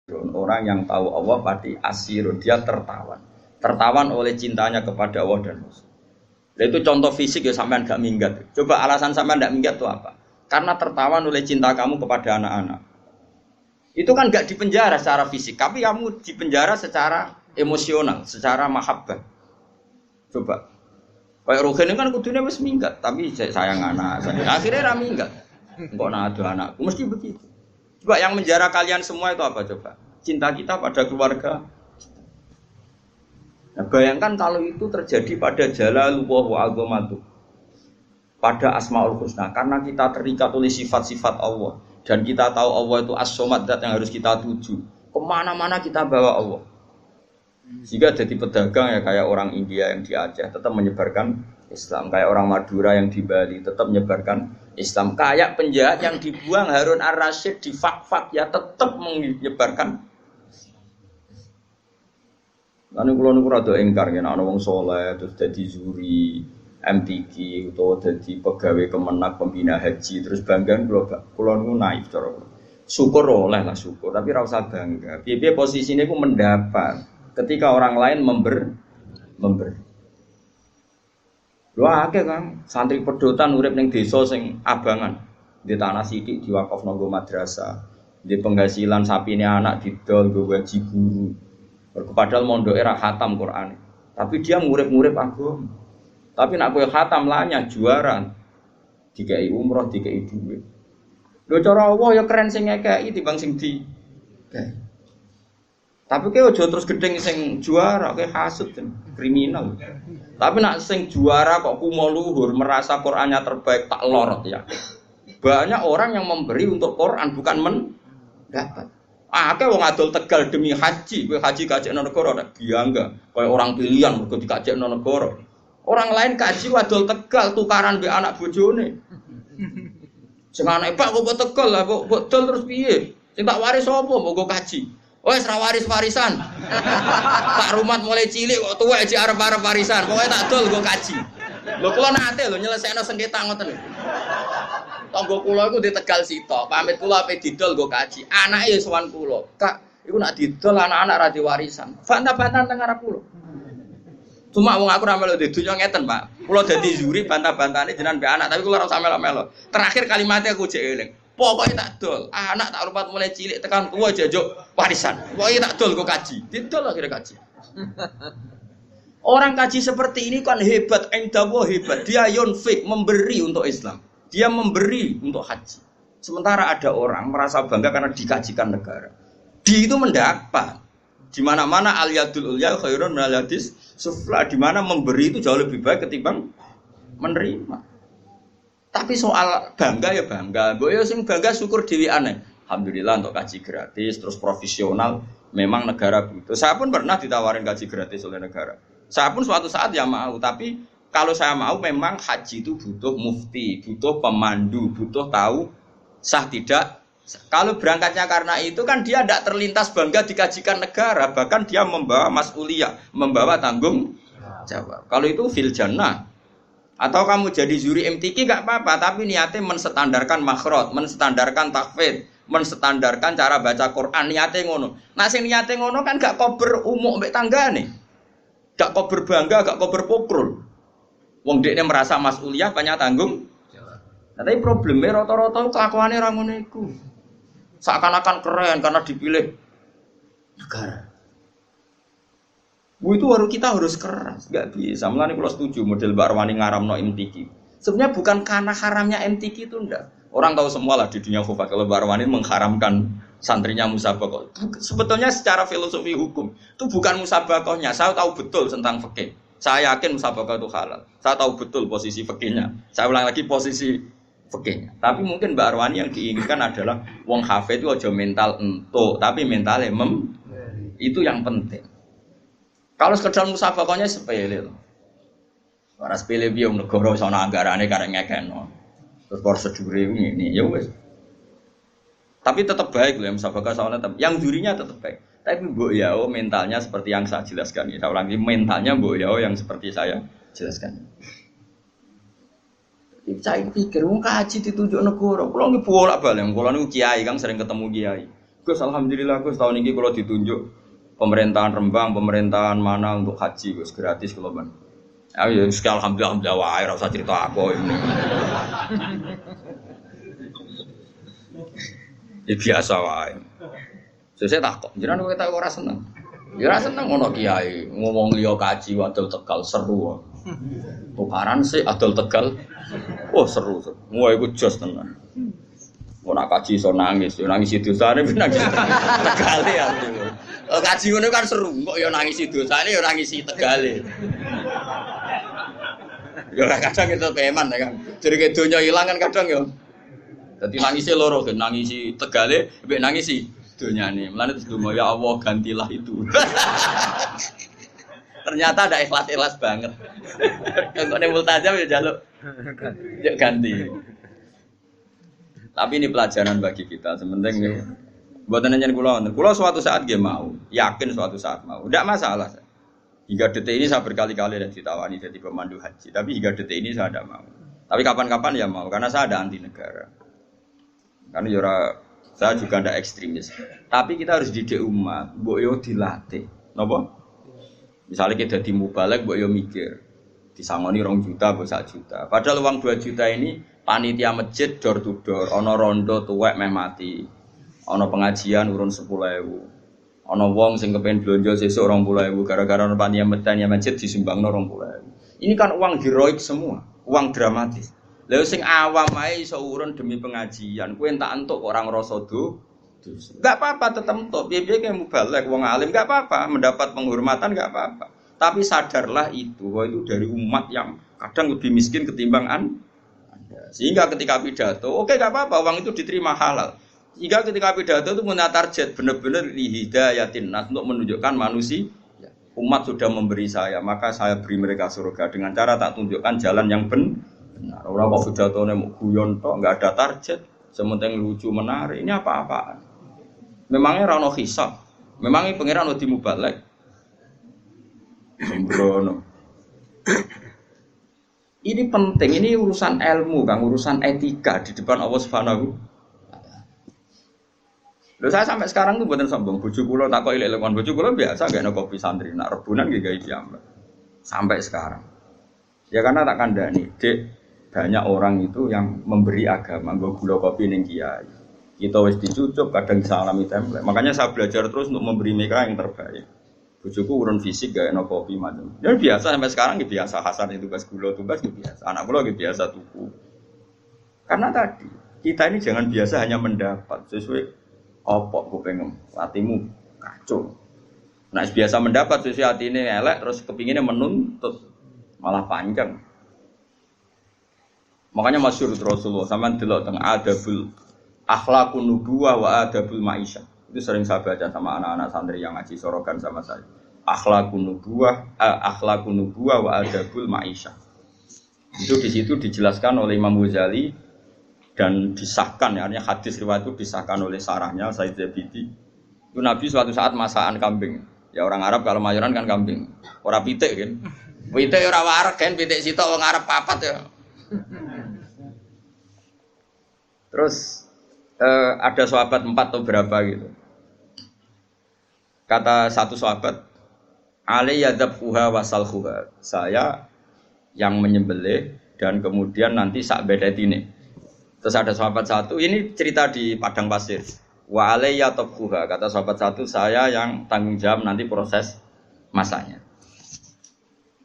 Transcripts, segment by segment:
Orang yang tahu Allah pasti asirun, dia tertawan oleh cintanya kepada Allah dan Rasul. Itu contoh fisik ya, sampean gak minggat. Coba alasan sampean gak minggat itu apa? Karena tertawan oleh cinta kamu kepada anak-anak. Itu kan gak dipenjara secara fisik, tapi kamu dipenjara secara emosional, secara mahabbah. Coba, kayak Ruhin kan kudunya wis minggat, tapi sayang anak. Akhirnya ra minggat. Kok ada anakku, mesti begitu. Coba yang menjara kalian semua itu apa coba? Cinta kita pada keluarga. Nah, bayangkan kalau itu terjadi pada Jalalullah wa azamatuh, pada Asmaul Husna, karena kita terikat oleh sifat-sifat Allah dan kita tahu Allah itu as-somad, zat yang harus kita tuju. Kemana-mana kita bawa Allah. Jika jadi pedagang ya kayak orang India yang di Aceh tetap menyebarkan Islam, kayak orang Madura yang di Bali tetap menyebarkan Islam, kayak penjahat yang dibuang Harun ar-Rasyid di fak-fak ya tetap menyebarkan. Lalu kalau niku rada engkar yen ana wong saleh terus dadi juri MTQ atau dadi pegawai Kemenak pembina haji terus bangga kula niku naif cara. Syukur oleh lah syukur, tapi ora usah bangga. Piye-piye posisine ku mendapat ketika orang lain memberi. Lho akeh Kang, santri pedotan urip ning desa sing abangan. Di tanah sithik diwakafno nggo madrasah. Di penghasilan sapine anak didol nggo gaji guru. Padahal mondoke ra khatam Quran. Tapi dia ngurip-ngurip agama. Tapi nak kowe khatam lanya juara. Dikai umroh, dikai duit. Lho cara Allah ya keren sing ngekeki timbang sing di. Tapi kowe aja terus gedeng sing juara, kowe hasud kriminal. Tapi nak sing juara kok kumo luhur, merasa Qur'annya terbaik, tak lorot ya. Banyak orang yang memberi untuk Quran bukan mendapat. Akeh wong adol Tegal demi haji, kowe haji kajekno negara tak biangga, kaya orang pilihan mergo dikajekno negara. Orang lain kaji adol Tegal tukaran mbek anak bojone. Sing anake Pak kok Tegal lah kok dol terus piye? Sing tak waris sapa mbok kaji? Wes ra waris-warisan. Pak Rumat mulai cilik kok tuwek aja arep-arep warisan. Pokoke tak dol nggo kaji. Lho kula nate lho nyelesekno sengketa ngoten lho. Tangga kula iku di Tegal sitok. Pamit kula ape didol nggo kaji. Anake sowan kula. Kak, iku nak didol anak-anak ra diwarisan. Bantah-bantahan teng arep kula. Cuma wong aku ra melu di dunya ngeten, Pak. Kula dadi juri bantah-bantahane jenengan mbek anak, tapi kula ora usah melo-melo. Terakhir kalimatnya aku jek eling. Pokoknya tak dol, anak tak rupat mulai cilik tekan tua jajuk warisan. Pokoknya tak dol kok kaji, didol akhirnya kaji. Orang kaji seperti ini kan hebat, endawo hebat. Dia yunfik memberi untuk Islam, dia memberi untuk haji. Sementara ada orang merasa bangga karena dikajikan negara. Di itu mendapat. Di mana-mana al yadul ulya khairun minal yadis sufla. Di mana memberi itu jauh lebih baik ketimbang menerima. Tapi soal bangga ya bangga, gue ya sing bangga syukur diri aneh. Alhamdulillah untuk kaji gratis, terus profesional. Memang negara butuh. Saya pun pernah ditawarin kaji gratis oleh negara. Saya pun suatu saat ya mau. Tapi kalau saya mau memang haji itu butuh mufti, butuh pemandu, butuh tahu sah tidak. Kalau berangkatnya karena itu kan dia tidak terlintas bangga dikajikan negara, bahkan dia membawa mas'uliyah, membawa tanggung jawab. Kalau itu fil jannah. Atau kamu jadi juri MTQ gak apa-apa, tapi niatnya menstandarkan makhraj, menstandarkan tahfidz, menstandarkan cara baca Quran, niatnya ngono. Nah sing niatnya ngono kan gak kober umuk mbek tanggane. Gak kober bangga, gak kober pokrol. Wong dekne merasa mas'uliyah banyak tanggung. Nah, tapi problemnya rata-rata kelakuannya ora ngono iku. Seakan-akan keren karena dipilih negara. Itu baru kita harus keras, nggak bisa. Mulane kalau setuju model Mbak Arwani ngaramno MTQ. Sebenarnya bukan karena haramnya MTQ itu enggak. Orang tahu semua lah di dunia khufat kalau Mbak Arwani mengharamkan santrinya musabakoh. Sebetulnya secara filosofi hukum itu bukan musabakohnya. Saya tahu betul tentang fikih. Saya yakin musabakoh itu halal. Saya tahu betul posisi fikihnya. Saya ulang lagi posisi fikihnya. Tapi mungkin Mbak Arwani yang diinginkan adalah wong hafid itu aja mental entuk, tapi mentalnya itu yang penting. Kalau sekedar musabakohnya sepele loh. Ora sepele piye wong negara iso ana anggarane karek ngekeno. Terus prosedure ngene ya wis. Tapi tetap baik loh yang musabakoh soalnya tetap. Yang jurinya tetap baik. Tapi Mbok Yao mentalnya seperti yang saya jelaskan. Saya ulangi mentalnya Mbok Yao yang seperti saya jelaskan. Saya pikir wong kaji ditunjuk negara. Kula nggih bolak-balik, kula niku kiai Kang sering ketemu kiai. Gus alhamdulillah Gus tahun ini kalau ditunjuk pemerintahan Rembang, pemerintahan mana untuk haji Gus gratis kalau ben. Ya sekali alhamdulillah wae ora usah cerita aku ini. Ya biasa wae. Saya takut, jenengan kowe tak ora seneng. Ya ora seneng ngono kiai, ngomong liya kaji wadul Tegal seru. Tukaran sih adol Tegal. Oh seru. Wah iku jos tenan. Ora kaji iso nangis, yo nangis dosane nangis Tegale ya. Kaji ngono kan seru, kok yo nangis dosane yo nangis Tegale. Yo kadang itu peman ya kan. Jadi donya ilang kan kadang yo. Dadi nangise loro, nangisi Tegale, mbek nangisi donyane. Mulane terus donga ya Allah gantilah itu. Ternyata ada ikhlas-ikhlas banget. Kok nek multajam ya njaluk ganti. Tapi ini pelajaran bagi kita. Sementing nih, buatan nyanyian kulo suatu saat dia mau, yakin suatu saat mau, tidak masalah. Hingga detik ini saya berkali-kali dan ditawani jadi pemandu haji. Tapi hingga detik ini saya tidak mau. Tapi kapan-kapan ya mau, karena saya ada anti negara. Karena saya juga tidak ekstremis. Tapi kita harus didik umat, boyo dilatih. Napa? Misalnya kita di mubalek, boyo mikir, disangoni 2 juta, 1 juta. Padahal uang 2 juta ini panitia masjid door to door, ono rondo tuwek meh mati, ono pengajian urun 10.000, ono wong sing kepen blonjo sesuk 20.000 gara-gara ono panitia masjid disumbangno 20.000. Ini kan uang heroik semua, uang dramatis. Lha sing awam ae iso urun demi pengajian, kowe entak entuk kok ora ngrasa dosa. Enggak apa-apa tetep entuk, piye-piye kowe mubalek wong alim enggak apa-apa, mendapat penghormatan enggak apa-apa. Tapi sadarlah itu, bahwa itu dari umat yang kadang lebih miskin ketimbang Anda. Sehingga ketika pidato, oke enggak apa-apa, uang itu diterima halal. Sehingga ketika pidato itu punya target benar-benar lihidayatin nas untuk menunjukkan manusia. Umat sudah memberi saya, maka saya beri mereka surga dengan cara tak tunjukkan jalan yang benar. Orang kok pidatone mau guyon tok, enggak ada target, sementing lucu menarik. Ini apa-apaan? Memangnya rano hisab. Memangnya pangeran wedi mubalek. Sembrono. Ini penting, ini urusan ilmu, Kang, urusan etika di depan Allah Subhanahu. Lho saya sampai sekarang tuh buatan sombong, bojo kula takoki lek lekon bojo kula biasa gak ana kopi santri, nak rebunan nggih gawe diambak. Sampai sekarang. Ya karena tak kandhani, Dik, banyak orang itu yang memberi agama, nggo gula kopi ning kiai. Kita wis dicucuk, kadang salami template. Makanya saya belajar terus untuk memberi mereka yang terbaik. Bojoku urun fisik gak enak kopi macam. Ya biasa sampai sekarang ya biasa Hasan itu tugas gula tugas ya biasa. Anak kula ya biasa tuku. Karena tadi kita ini jangan biasa hanya mendapat sesuai opok kupengem, hatimu kacau. Nah biasa mendapat sesuai hati ini elek terus kepinginnya menuntut malah panjang. Makanya masyhur Rasulullah sampean delok teng adabul akhlaqun nubuwah wa adabul ma'isyah. Itu sering saya baca sama anak-anak santri yang ngaji sorogan sama saya. Akhlaqun nubuwah wa adabul ma'isyah. Itu di situ dijelaskan oleh Imam Ghazali dan disahkan ya, artinya hadis riwayat itu disahkan oleh sarahnya Said Zabidi. Itu Nabi suatu saat masakan kambing. Ya orang Arab kalau mayoran kan kambing. Ora pitik kan. Pitik ora wareg kan, pitik sitok wong Arab papat ya. Terus ada sahabat 4 atau berapa gitu. Kata satu sahabat, Ali yadzabhuha wasalhuha. Saya yang menyembelih dan kemudian nanti sak bedetine. Terus ada sahabat satu, ini cerita di padang pasir. Wa alayya tabkhuha, kata sahabat satu, saya yang tanggung jawab nanti proses masaknya.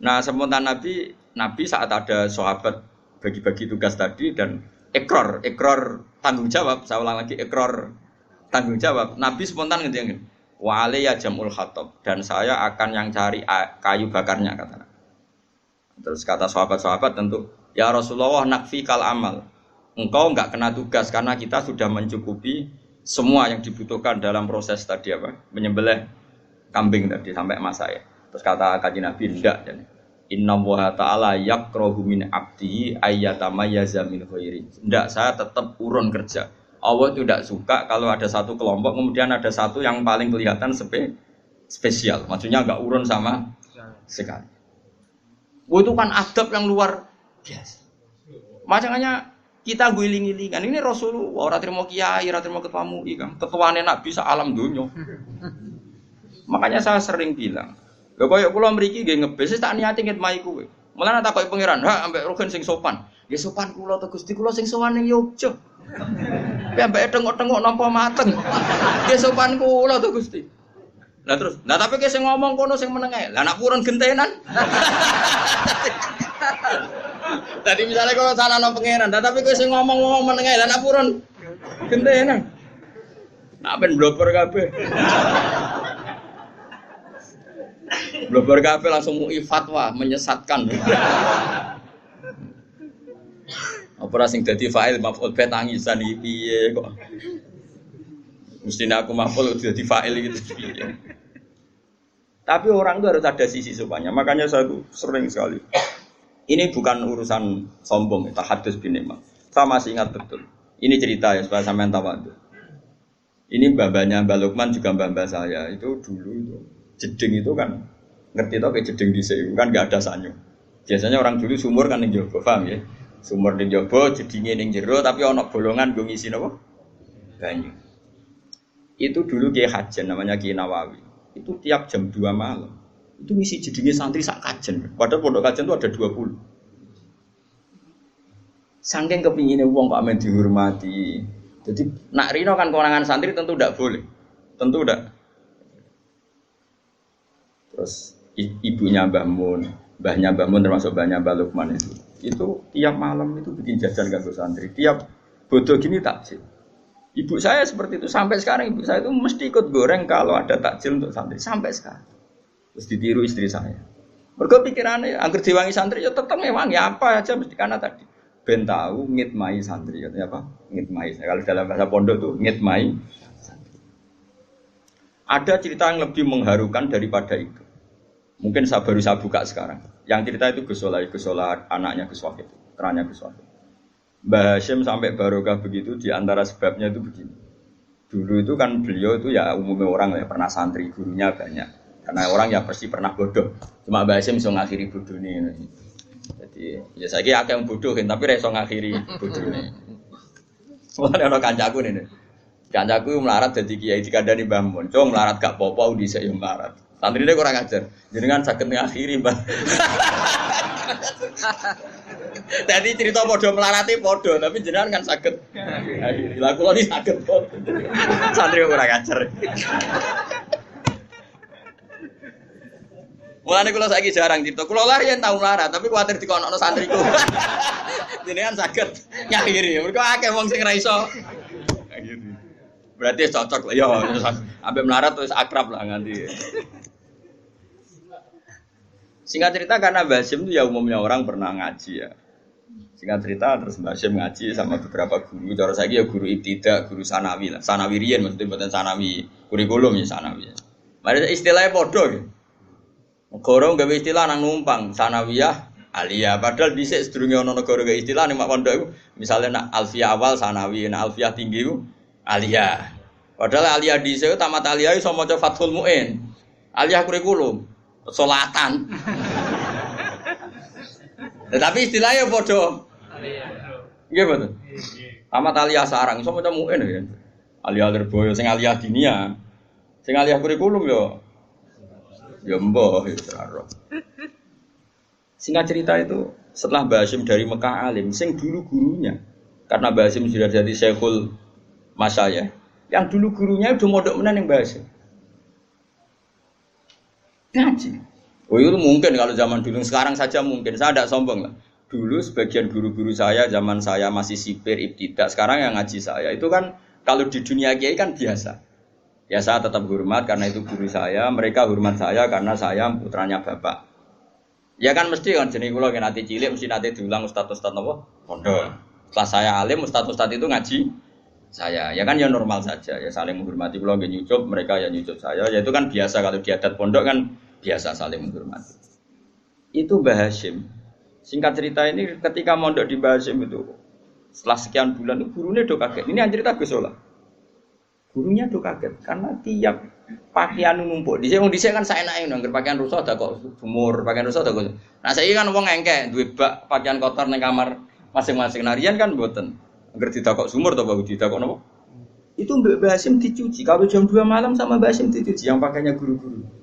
Nah, spontan Nabi saat ada sahabat bagi-bagi tugas tadi dan ikrar tanggung jawab, saya ulang lagi, ikrar tanggung jawab. Nabi spontan ngene, wa alayya jamul khatab, dan saya akan yang cari kayu bakarnya kata. Terus kata sahabat-sahabat tentu, ya Rasulullah nakfi kal amal. Engkau enggak kena tugas karena kita sudah mencukupi semua yang dibutuhkan dalam proses tadi apa? Menyembelih kambing tadi sampai masak ya. Terus kata Kanjeng Nabi ndak dan innallaha ta'ala yakrahu min 'abdihi ayyatamayyaza min ghairi. Ndak, saya tetap urun kerja. Allah itu tidak suka kalau ada satu kelompok kemudian ada satu yang paling kelihatan spesial. Maksudnya enggak urun sama sekali. Itu kan adab yang luar biasa. Makanya Kita guling-gilingan ini Rasulullah ora trimo kiai, ora trimo ketua MUI kan. Ketuane nak bisa alam donya. Makanya saya sering bilang, lho koyo kula mriki nggih ngebes tak niati ngitmai kowe. Mulane tak koyo pangeran, ha ambek rugen sing sopan. Nggih sopan kula to Gusti, kula sing sowan ning Yogya. Piye ambek tengok-tengok nampa mateng. Nggih sopan kula to Gusti. Lah terus, nah tapi ki sing ngomong kono sing meneng ae. Lah nak purun gentenan. Tadi misalnya kalau sana no pangeran, tapi kowe sing ngomong meneng ae. Lah nak purun gentenan. Nak ben blober kabeh. Blober kabeh langsung MUI fatwa menyesatkan. Apa sing dadi fa'il maf'ul be tangisan iki piye kok. Mestinya aku maf'ul dadi fa'il gitu piye. Tapi orang itu harus ada sisi sopannya. Makanya saya tuh sering sekali. Ini bukan urusan sombong, tahadus bin nikmat. Saya masih ingat betul. Ini cerita ya supaya sampean tahu. Ini mbah-mbahnya Mbah Lukman juga mbah-mbah saya. Itu dulu itu jeding itu kan ngerti tau kayak jeding di sini kan nggak ada sanyo. Biasanya orang dulu sumur kan ning jaba, paham ya? Sumur ning jaba, jedinge ning jero tapi ana bolongan nggo ngisi napa? Banyu. Itu dulu Kiai Hajen namanya Kiai Nawawi. Itu tiap jam 2 malam itu ngisi jedinge santri sak kajen. Padahal pondok kajen itu ada 20. Saking kepingine wong kok amen dihormati. Jadi nak rino kan kewenangan santri tentu tidak boleh. Tentu tidak. Terus ibunya Mbah Mun, mbahnya Mbah Mun termasuk mbahnya Mbah Lukman itu. Itu tiap malam itu bikin jajan kanggo santri. Tiap bodoh gini takjil. Ibu saya seperti itu sampai sekarang. Ibu saya itu mesti ikut goreng kalau ada takjil untuk santri sampai sekarang. Terus ditiru istri saya. Mergo pikirannya angger diwangi santri ya tetep ngewangi apa aja mesti karena tadi ben tahu ngitmai santri katanya apa? Ngitmai. Kalau dalam bahasa pondok tuh ngitmai santri. Ada cerita yang lebih mengharukan daripada itu. Mungkin saya baru buka sekarang. Yang cerita itu Gus Solah anaknya Gus Wahid, terannya Gus Wahid. Mbah Hasyim sampai barokah begitu di antara sebabnya itu begini. Dulu itu kan beliau itu ya umumnya orang ya pernah santri, gurunya banyak. Karena orang ya pasti pernah bodoh. Cuma Mbah Hasyim bisa ngakhiri bodoh ini. Jadi ya saya kira akeh yang bodohin tapi iso ngakhiri bodoh ini. Mulane ana kancaku ini. Kancaku melarat dadi kiai dikandani Mbah Mun. Cung melarat gak apa-apa dhisik yo melarat. Santrine kurang ajar. Jenengan saged ngakhiri, Mbah. Tadi cerita podo melarati podo, tapi jenengan kan saged. Lah kula iki saged kok. Santri ora kacer. Mulane kula saiki jarang cerita. Kula lah yen tau melarat, tapi kuwatir dikonokno santriku. Jenengan saged nyakhiri. Mergo akeh wong sing ra iso. Berarti cocok lah ya. Ambek melarat terus akrab lah nganti. Singkat cerita karena Mbah Hasyim itu ya umumnya orang pernah ngaji ya. Singkat cerita terus Mbah Hasyim ngaji sama beberapa guru. Cara saya ya guru ibtidak, guru sanawi lah. Sanawi riyen maksudnya bukan sanawi kurikulum ya sanawi. Mari istilahnya bodoh gitu. Negara gawe istilah nang numpang sanawiyah aliyah. Padahal dhisik sedurunge ana negara gawe istilah ning mak pondok iku misale nak alfiyah awal sanawi, nak alfiyah tinggi iku aliyah. Padahal aliyah dhisik tamat aliyah iso maca Fathul Muin. Aliyah kurikulum. Solatan. Tapi istilahnya bodoh. Nggih betul. Tamat aliyah sarang iso maca muin ya. Aliyah Lirboyo sing aliyah dinia. Sing aliyah kurikulum ya mbah ya ora. Singkat cerita itu setelah Mbah Hasyim dari Mekah alim sing dulu gurunya karena Mbah Hasyim sudah jadi Syekhul Masyayikh. Yang dulu gurunya udah mondok menan ning Mbah Hasyim. Ngaji. Oh itu mungkin kalau zaman dulu, sekarang saja mungkin. Saya tidak sombong lah. Dulu sebagian guru-guru saya, zaman saya masih sipir, ibtidak. Sekarang yang ngaji saya, itu kan kalau di dunia kiai kan biasa. Ya saya tetap hormat karena itu guru saya. Mereka hormat saya karena saya putranya bapak. Ya kan mesti kan, jenis kula nanti cilik, mesti nanti diulang ustad-ustad apa? Pondok. Setelah saya alim, ustad-ustad itu ngaji saya. Ya kan ya normal saja. Ya saling menghormati. Kula nggih nyucup, mereka ya nyucup saya. Ya itu kan biasa kalau di adat pondok kan biasa saling menghormati. Itu Mbah Hasyim. Singkat cerita ini ketika mondok di Mbah Hasyim itu setelah sekian bulan itu gurunya do kaget. Ini yang cerita Gus Solah. Gurunya do kaget karena tiap pakaian numpuk. Dhisik wong dhisik kan saenake nang pakaian rusak ada kok sumur, pakaian rusak ada kok. Nah saiki kan wong engke duwe bak pakaian kotor ning kamar Masing-masing narian kan mboten. Angger ditakok sumur atau bahu ditakok napa? Itu Mbak Basim dicuci. Kalau jam 2 malam sama Mbak Basim dicuci yang pakainya guru-guru.